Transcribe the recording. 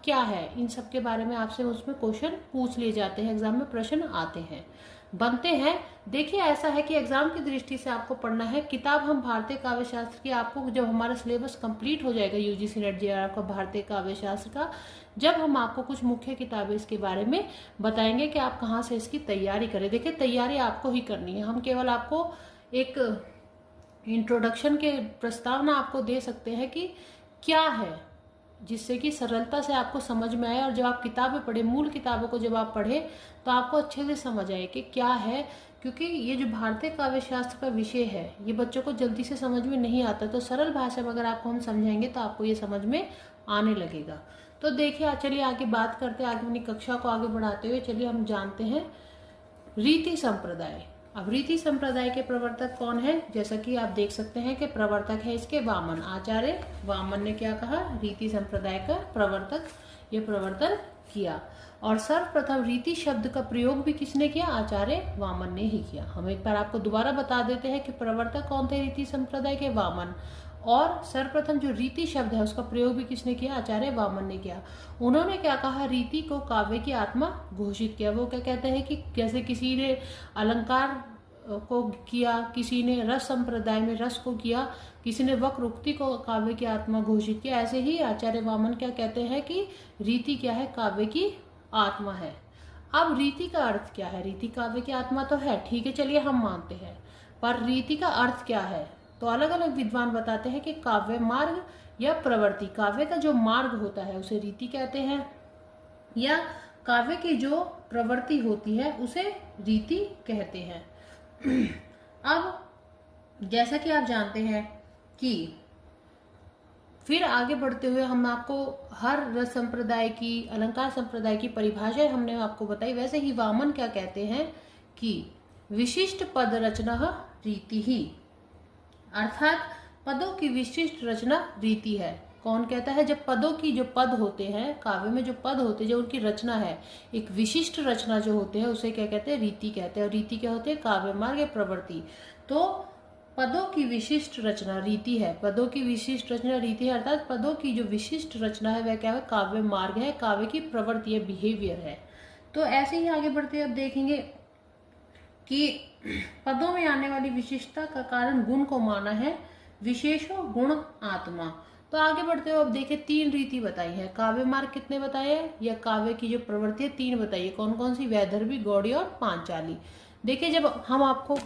क्या है, इन सब के बारे में आपसे उसमें क्वेश्चन पूछ लिए जाते हैं, एग्जाम में प्रश्न आते हैं, बनते हैं। देखिए ऐसा है कि एग्जाम की दृष्टि से आपको पढ़ना है किताब हम भारतीय काव्य शास्त्र की, आपको जब हमारा सिलेबस कंप्लीट हो जाएगा यूजीसी नेट जेआरएफ का भारतीय काव्य शास्त्र का, जब हम आपको कुछ मुख्य किताबें इसके बारे में बताएंगे कि आप कहाँ से इसकी तैयारी करें। देखिए तैयारी आपको ही करनी है, हम केवल आपको एक इंट्रोडक्शन के प्रस्तावना आपको दे सकते हैं कि क्या है, जिससे कि सरलता से आपको समझ में आए, और जब आप किताबें पढ़े, मूल किताबों को जब आप पढ़े तो आपको अच्छे से समझ आए कि क्या है। क्योंकि ये जो भारतीय काव्य शास्त्र का विषय है ये बच्चों को जल्दी से समझ में नहीं आता, तो सरल भाषा में अगर आपको हम समझाएंगे तो आपको ये समझ में आने लगेगा। तो देखिए चलिए आगे बात करते हैं, आगे अपनी कक्षा को आगे बढ़ाते हुए चलिए हम जानते हैं रीति संप्रदाय। अब रीति संप्रदाय के प्रवर्तक कौन है, जैसा कि आप देख सकते हैं कि प्रवर्तक है इसके वामन, आचार्य वामन ने क्या कहा, रीति संप्रदाय का प्रवर्तक, ये प्रवर्तन किया। और सर्वप्रथम रीति शब्द का प्रयोग भी किसने किया, आचार्य वामन ने ही किया। हम एक बार आपको दोबारा बता देते हैं कि प्रवर्तक कौन थे रीति संप्रदाय के, वामन, और सर्वप्रथम जो रीति शब्द है उसका प्रयोग भी किसने किया, आचार्य वामन ने किया। उन्होंने क्या कहा, रीति को काव्य की आत्मा घोषित किया। वो क्या कहते हैं कि जैसे किसी ने अलंकार को किया, किसी ने रस संप्रदाय में रस को किया, किसी ने वक्रोक्ति को काव्य की आत्मा घोषित किया, ऐसे ही आचार्य वामन क्या कहते हैं कि रीति क्या है, काव्य की आत्मा है। अब रीति का अर्थ क्या है, रीति काव्य की आत्मा तो है, ठीक है चलिए हम मानते हैं, पर रीति का अर्थ क्या है, तो अलग अलग विद्वान बताते हैं कि काव्य मार्ग या प्रवृत्ति, काव्य का जो मार्ग होता है उसे रीति कहते हैं, या काव्य की जो प्रवृत्ति होती है उसे रीति कहते हैं। अब जैसा कि आप जानते हैं कि फिर आगे बढ़ते हुए हम आपको हर रस संप्रदाय की, अलंकार संप्रदाय की परिभाषा हमने आपको बताई, वैसे ही वामन क्या कहते हैं कि विशिष्ट पद रचना रीति ही, अर्थात पदों की विशिष्ट रचना रीति है। कौन कहता है, जब पदों की जो पद होते हैं, काव्य में जो पद होते हैं, जो उनकी रचना है, एक विशिष्ट रचना जो होते हैं उसे क्या कहते हैं, रीति कहते हैं। और रीति क्या होते हैं, काव्य मार्ग या प्रवृत्ति। तो पदों की विशिष्ट रचना रीति है, पदों की विशिष्ट रचना रीति है, अर्थात पदों की जो विशिष्ट रचना है वह क्या है, काव्य मार्ग है, काव्य की प्रवृत्ति है, बिहेवियर है। तो ऐसे ही आगे बढ़ते अब देखेंगे कि पदों में आने वाली विशिष्टता का कारण गुण को माना है, विशेषो गुण आत्मा। तो आगे बढ़ते हुए अब देखिए 3 रीति बताई है, काव्य मार्ग कितने बताए हैं, या काव्य की जो प्रवृत्ति है 3 बताइए, कौन कौन सी, वैदर्भी, गौड़ीय और पांचाली। देखिए जब हम आपको